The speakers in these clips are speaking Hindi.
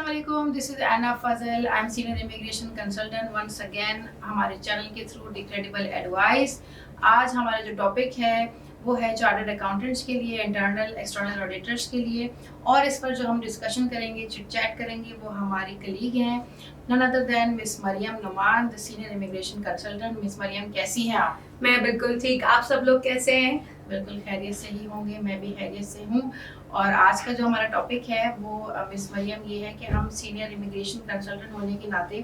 Assalamualaikum, this is Anna Fazal. I'm senior immigration consultant once again हमारे चैनल के थ्रू डिक्रेडिबल एडवाइस। आज हमारा जो टॉपिक है वो है चार्टर्ड अकाउंटेंट्स के लिए, इंटरनल एक्सटर्नल ऑडिटर्स के लिए, और इस पर जो हम डिस्कशन करेंगे, चिट चैट करेंगे, वो हमारी कलीग हैं none other than miss Mariam Numan, the senior immigration consultant. Miss Mariam, कैसी हैं आप? मैं बिल्कुल ठीक। आप सब लोग कैसे हैं? बिल्कुल खैरियत से ही होंगे, मैं भी खैरियत से हूँ। और आज का जो हमारा टॉपिक है वो मिस मरियम ये है कि हम सीनियर इमिग्रेशन कंसल्टेंट होने के नाते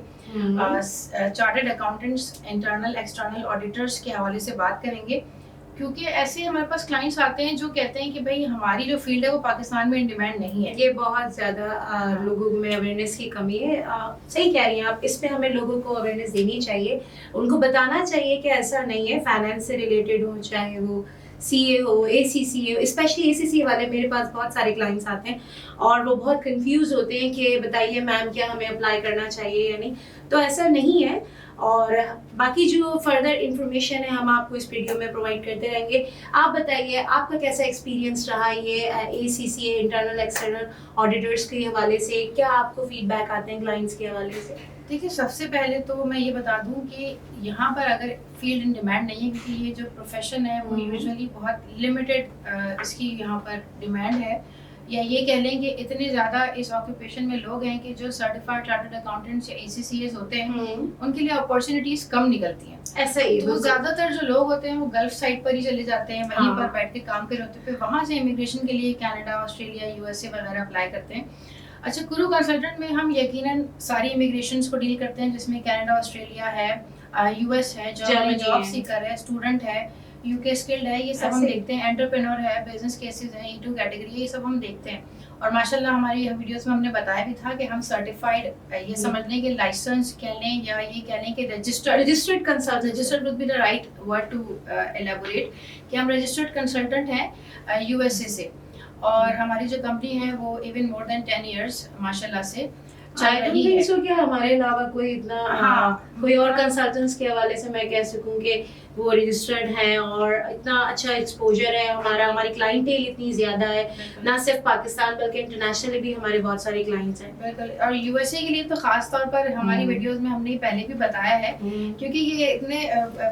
chartered accountants, internal external auditors के हवाले से बात करेंगे, क्योंकि ऐसे हमारे पास क्लाइंट्स आते हैं जो कहते हैं कि भाई हमारी जो फील्ड है वो पाकिस्तान में इन डिमांड नहीं है। ये बहुत ज़्यादा लोगों में अवेयरनेस की कमी है। सही कह रही हैं आप, इस पे हमें लोगों को अवेयरनेस देनी चाहिए, उनको बताना चाहिए कि ऐसा नहीं है। फाइनेंस से रिलेटेड हो, चाहे वो सीए हो, एसीसी हो, स्पेशली एसीसी वाले मेरे पास बहुत सारे क्लाइंट्स आते हैं और वो बहुत कंफ्यूज होते हैं कि बताइए मैम क्या हमें अप्लाई करना चाहिए या नहीं। तो ऐसा नहीं है, और बाकी जो फर्दर इंफॉर्मेशन है हम आपको इस वीडियो में प्रोवाइड करते रहेंगे। आप बताइए आपका कैसा एक्सपीरियंस रहा ये एसीसी, इंटरनल एक्सटर्नल ऑडिटर्स के हवाले से, क्या आपको फीडबैक आते हैं क्लाइंट्स के हवाले से? देखिए, सबसे पहले तो मैं ये बता दूं कि यहाँ पर अगर फील्ड इन डिमांड नहीं है, क्योंकि ये जो प्रोफेशन है वो यूजुअली बहुत लिमिटेड इसकी यहाँ पर डिमांड है, या ये कह लें कि इतने ज़्यादा इस ऑक्यूपेशन में लोग हैं कि जो सर्टिफाइड चार्टर्ड अकाउंटेंट्स या ACCAs होते हैं उनके लिए अपॉर्चुनिटीज़ कम निकलती हैं। ऐसा ही तो ज़्यादातर जो लोग होते हैं वो गल्फ साइड पर ही चले जाते हैं, वहीं पर बैठ के काम कर रहे होते हैं, फिर वहाँ से इमिग्रेशन के लिए कनाडा, ऑस्ट्रेलिया, USA वगैरह अप्लाई करते हैं। अच्छा, कुरू कंसल्टेंट में हम यकीनन सारी इमिग्रेशंस को डील करते हैं, जिसमें कनाडा, ऑस्ट्रेलिया है, US है, जॉब सीकर है, स्टूडेंट है, UK स्किल्ड है, ये सब हम देखते हैं। एंटरप्रेन्योर है, बिजनेस केसेस हैं, E2 कैटेगरी है, ये सब हम देखते हैं। और माशाल्लाह हमारी वीडियोस में हमने बताया भी था कि हम सर्टिफाइड, ये समझ लें कि लाइसेंस कह लें या ये कह लें कि registered consultant, registered would be the right word to elaborate, कि हम रजिस्टर्ड कंसल्टेंट हैं USA से, और हमारी जो कंपनी है वो इवन मोर देन 10 इयर्स माशाल्लाह से चल रही है। सो क्या हमारे अलावा कोई इतना कोई और कंसल्टेंट्स के हवाले से मैं कह सकूं कि वो रजिस्टर्ड हैं और इतना अच्छा एक्सपोजर है हमारा, हमारी क्लाइंटेल इतनी ज़्यादा है, ना सिर्फ पाकिस्तान बल्कि इंटरनेशनली भी हमारे बहुत सारे क्लाइंट्स हैं। बिल्कुल, और USA के लिए तो खास तौर पर हमारी वीडियोस में हमने पहले भी बताया है, क्योंकि ये इतने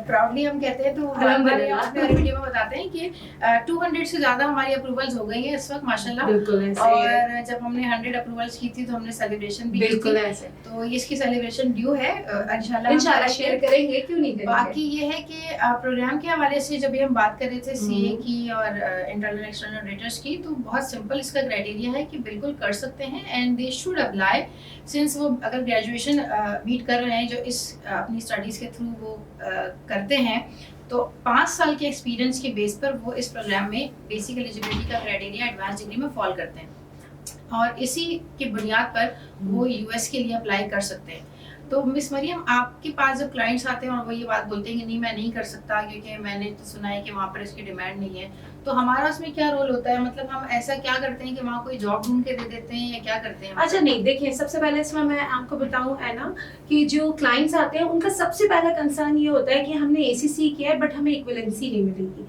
प्राउडली हम कहते हैं, तो हमारे वीडियो में बताते हैं कि 200 से ज़्यादा हमारी अप्रूवल्स हो गई है इस वक्त माशाल्लाह। और जब हमने 100 अप्रूवल्स की थी तो हमने सेलिब्रेशन भी की थी, तो इसकी सेलिब्रेशन ड्यू है, इंशाल्लाह शेयर करेंगे, क्यों नहीं करेंगे। बाकी ये है कि प्रोग्राम के हवाले से जब भी हम बात कर रहे थे CA की और इंटरनल एक्सटर्नल ऑडिटर्स की, तो बहुत सिंपल इसका क्राइटेरिया है कि बिल्कुल कर सकते हैं, and they should apply, since वो अगर ग्रेजुएशन मीट कर रहे हैं जो इस अपनी स्टडीज़ के थ्रू वो करते हैं, तो 5 साल के एक्सपीरियंस के बेस पर वो इस प्रोग्राम में बेसिक एलिजिबिलिटी का क्राइटेरिया एडवांस डिग्री में फॉल करते हैं, और इसी की बुनियाद पर वो US के लिए अप्लाई कर सकते हैं। तो मिस मरियम, आपके पास जब क्लाइंट्स आते हैं और वो ये बात बोलते हैं कि नहीं मैं नहीं कर सकता क्योंकि मैंने तो सुना है कि वहाँ पर इसकी डिमांड नहीं है, तो हमारा उसमें क्या रोल होता है? मतलब हम ऐसा क्या करते हैं कि वहाँ कोई जॉब ढूंढ के दे देते हैं या क्या करते हैं? अच्छा नहीं, देखिए सबसे पहले इसमें मैं आपको बताऊं है ना कि जो क्लाइंट्स आते हैं उनका सबसे पहला कंसर्न ये होता है कि हमने ACC किया है बट हमें इक्विवेलेंसी नहीं मिलेगी।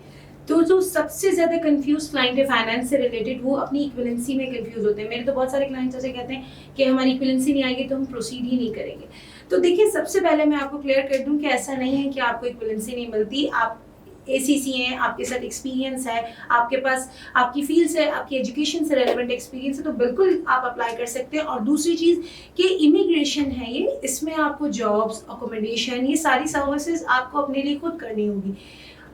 तो जो सबसे ज़्यादा कंफ्यूज क्लाइंट है फाइनेंस से रिलेटेड, वो अपनी इक्विवेलेंसी में कंफ्यूज होते हैं। मेरे तो बहुत सारे क्लाइंट्स ऐसे कहते हैं कि हमारी इक्विवेलेंसी नहीं आएगी तो हम प्रोसीड ही नहीं करेंगे। तो देखिए सबसे पहले मैं आपको क्लियर कर दूं कि ऐसा नहीं है कि आपको इक्विवेलेंसी नहीं मिलती। आप ACC हैं, आपके साथ एक्सपीरियंस है, आपके पास आपकी फील्ड से, आपकी एजुकेशन से रेलेवेंट एक्सपीरियंस है, तो बिल्कुल आप अप्लाई कर सकते हैं। और दूसरी चीज़ कि इमिग्रेशन है ये, इसमें आपको जॉब्स, अकोमोडेशन, ये सारी सर्विसेज आपको अपने लिए खुद करनी होगी।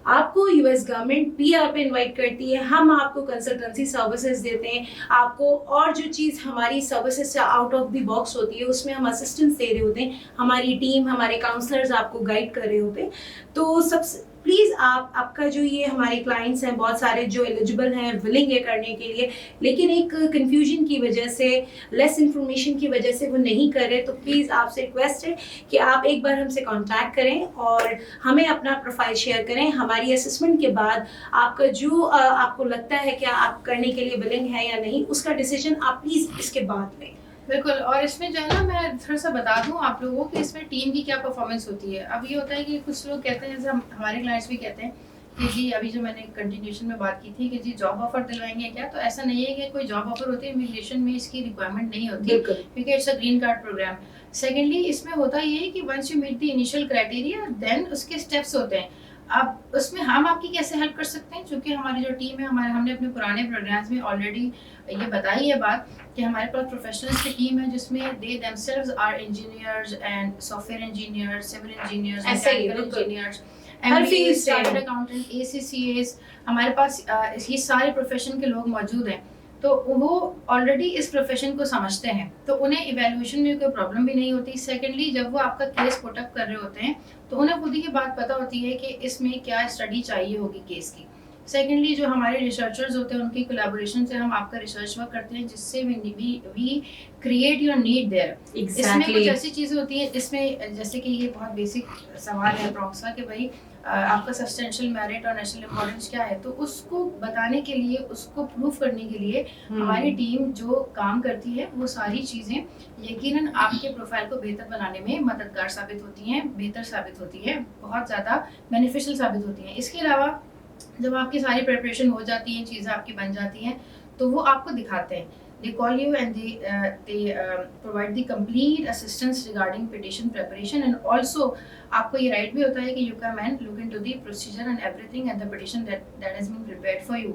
आपको US गवर्नमेंट PR पे इनवाइट करती है, हम आपको कंसल्टेंसी सर्विसेज देते हैं आपको, और जो चीज़ हमारी सर्विसेज से आउट ऑफ द बॉक्स होती है उसमें हम असिस्टेंस दे रहे होते हैं, हमारी टीम, हमारे काउंसलर्स आपको गाइड कर रहे होते हैं। तो सबसे प्लीज़ आपका जो ये हमारे क्लाइंट्स हैं बहुत सारे जो एलिजिबल हैं, विलिंग है करने के लिए, लेकिन एक कन्फ्यूजन की वजह से, लेस इन्फॉर्मेशन की वजह से वो नहीं कर रहे, तो प्लीज़ आपसे रिक्वेस्ट है कि आप एक बार हमसे कांटेक्ट करें और हमें अपना प्रोफाइल शेयर करें। हमारी असेसमेंट के बाद आपका जो आपको लगता है कि आप करने के लिए विलिंग है या नहीं, उसका डिसीजन आप प्लीज़ इसके बाद लें। बिल्कुल, और इसमें जो है ना, मैं थोड़ा सा बता दूं आप लोगों को कि इसमें टीम की क्या परफॉर्मेंस होती है। अब ये होता है कि कुछ लोग कहते हैं, जैसे हमारे क्लाइंट्स भी कहते हैं कि जी अभी जो मैंने कंटिन्यूशन में बात की थी कि जी जॉब ऑफर दिलवाएंगे क्या, तो ऐसा नहीं है कि कोई जॉब ऑफर होती है इमिग्रेशन में, इसकी रिक्वायरमेंट नहीं होती क्योंकि it's a green card program. Secondly इसमें होता ये है कि once you meet the initial criteria then उसके स्टेप्स होते हैं। अब उसमें हम आपकी कैसे हेल्प कर सकते हैं, क्योंकि हमारी जो टीम है, हमने अपने पुराने प्रोग्राम्स में ऑलरेडी ये बताई है बात कि हमारे पास प्रोफेशनल्स की टीम है जिसमें they themselves are engineers and software engineers, civil engineers, mechanical engineers, MBA, chartered accountant, ACCS, हमारे पास ये सारे प्रोफेशन के लोग मौजूद हैं। तो वो ऑलरेडी इस प्रोफेशन को समझते हैं, तो उन्हें इवैल्यूएशन में कोई प्रॉब्लम भी नहीं होती। सेकेंडली जब वो आपका केस पुटअप कर रहे होते हैं तो उन्हें खुद ही ये बात पता होती है कि इसमें क्या स्टडी चाहिए होगी केस की। सेकेंडली जो हमारे रिसर्चर्स होते हैं उनकी कोलैबोरेशन से हम आपका रिसर्च वर्क करते हैं जिससे we create your need there. इसमें कुछ ऐसी चीज़ें होती हैं इसमें, जैसे कि ये बहुत बेसिक सवाल है प्रॉक्स का कि भाई आपका सब्सटेंशियल मेरिट और नेशनल इम्पोर्टेंस क्या है, तो उसको बताने के लिए, उसको प्रूफ करने के लिए हमारी टीम जो काम करती है वो सारी चीज़ें यकीनन आपके प्रोफाइल को बेहतर बनाने में मददगार साबित होती हैं, बेहतर साबित होती है, बहुत ज़्यादा बेनिफिशियल साबित होती हैं। इसके अलावा जब आपकी सारी प्रिपरेशन हो जाती है, चीज़ें आपकी बन जाती हैं, तो वो आपको दिखाते हैं। They call you and they provide the complete assistance regarding petition preparation, and also आपको ये राइट भी होता है कि you come and look into the procedure and everything and the petition that has been prepared for you।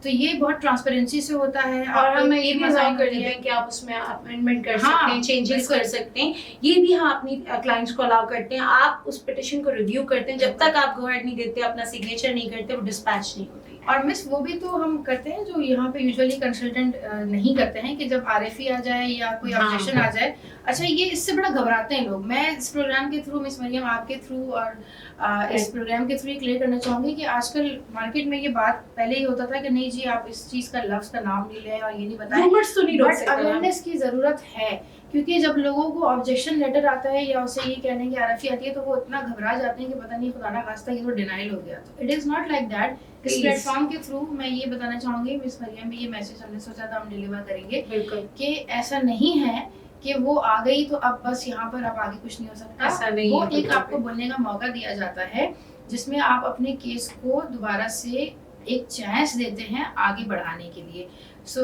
तो ये बहुत ट्रांसपेरेंसी से होता है। और हमें ये भी अलाउ कर देते हैं कि आप उसमें अमेंडमेंट कर सकते हैं, चेंजेस कर सकते हैं, ये भी हम अपनी क्लाइंट्स को अलाउ करते हैं। आप उस पिटिशन को रिव्यू करते हैं, जब तक आप गो अहेड नहीं देते, अपना सिग्नेचर नहीं करते, वो डिस्पैच नहीं होती। और मिस वो भी तो हम करते हैं जो यहाँ पे यूजुअली कंसल्टेंट नहीं करते हैं, कि जब आरएफई आ जाए या कोई ऑब्जेक्शन आ जाए, अच्छा ये इससे बड़ा घबराते हैं लोग। मैं इस प्रोग्राम के थ्रू, मिस मरियम आपके थ्रू और इस प्रोग्राम के थ्रू ये क्लियर करना चाहूँगी कि आजकल मार्केट में ये बात पहले ही होता था कि नहीं जी आप इस चीज़ का लफ्ज़ का नाम नहीं लें और ये नहीं बताएं, बट अवेयरनेस की ज़रूरत है। क्योंकि जब लोगों को ऑब्जेक्शन लेटर आता है या उसे ये कहने की आरएफई आती है तो वो इतना घबरा जाते हैं कि पता नहीं खुदा ना खास्ता ये तो डिनाइल हो गया। तो it is not like that. इस प्लेटफॉर्म के थ्रू मैं ये बताना चाहूँगी, मिस मरियम भी ये मैसेज हमने सोचा था हम डिलीवर करेंगे कि ऐसा नहीं है कि वो आ गई तो अब बस यहाँ पर अब आगे कुछ नहीं हो सकता। ऐसा नहीं, वो एक आपको बोलने का मौका दिया जाता है जिसमें आप अपने केस को दोबारा से एक चांस देते हैं आगे बढ़ाने के लिए। सो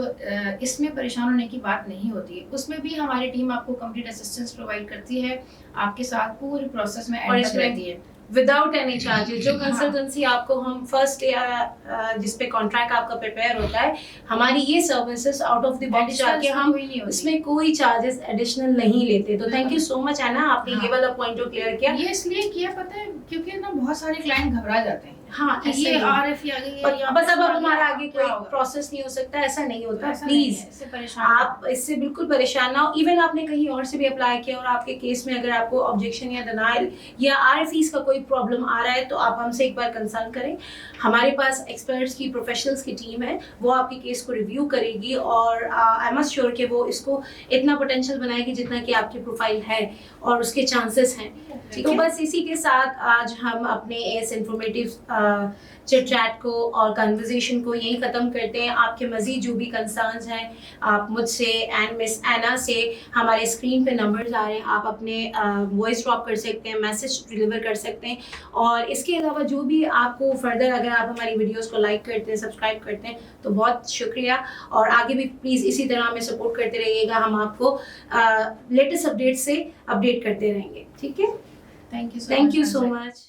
इसमें परेशान होने की बात नहीं होती है। उसमें भी हमारी टीम आपको कंप्लीट असिस्टेंस प्रोवाइड करती है, आपके साथ पूरे प्रोसेस में एंड तक रहती है विदाउट एनी चार्जेस। जो कंसल्टेंसी आपको हम फर्स्ट या जिस पे कॉन्ट्रैक्ट आपका प्रिपेयर होता है, हमारी ये services out of the box जाके हम इसमें कोई चार्जेस एडिशनल नहीं लेते। तो थैंक यू सो मच है ना, आपने ये वाला पॉइंट को क्लियर किया। ये इसलिए किया पता है क्योंकि ना बहुत सारे क्लाइंट घबरा जाते हैं। हाँ, ये आरएफई आ गई है, बस अब हमारा आगे कोई प्रोसेस नहीं हो सकता, ऐसा नहीं होता। प्लीज आप इससे बिल्कुल परेशान ना हो। इवन आपने कहीं और से भी अप्लाई किया और आपके केस में अगर आपको ऑब्जेक्शन या डिनायल या आरएफईज का कोई प्रॉब्लम आ रहा है तो आप हमसे एक बार कंसल्ट करें। हमारे पास एक्सपर्ट्स की, प्रोफेशनल्स की टीम है, वो आपके केस को रिव्यू करेगी और आई एम श्योर कि वो इसको इतना पोटेंशियल बनाएगी जितना कि आपकी प्रोफाइल है और उसके चांसेस हैं। तो बस इसी के साथ आज हम अपने इस इंफॉर्मेटिव चिट चैट को और कन्वर्सेशन को यहीं ख़त्म करते हैं। आपके मज़ीद जो भी कंसर्न्स हैं आप मुझसे एंड मिस एना से, हमारे स्क्रीन पे नंबर्स आ रहे हैं, आप अपने वॉइस ड्रॉप कर सकते हैं, मैसेज डिलीवर कर सकते हैं। और इसके अलावा जो भी आपको फर्दर, अगर आप हमारी वीडियोस को लाइक करते हैं, सब्सक्राइब करते हैं तो बहुत शुक्रिया। और आगे भी प्लीज़ इसी तरह हमें सपोर्ट करते रहिएगा, हम आपको लेटेस्ट अपडेट से अपडेट करते रहेंगे। ठीक है, थैंक यू सो मच।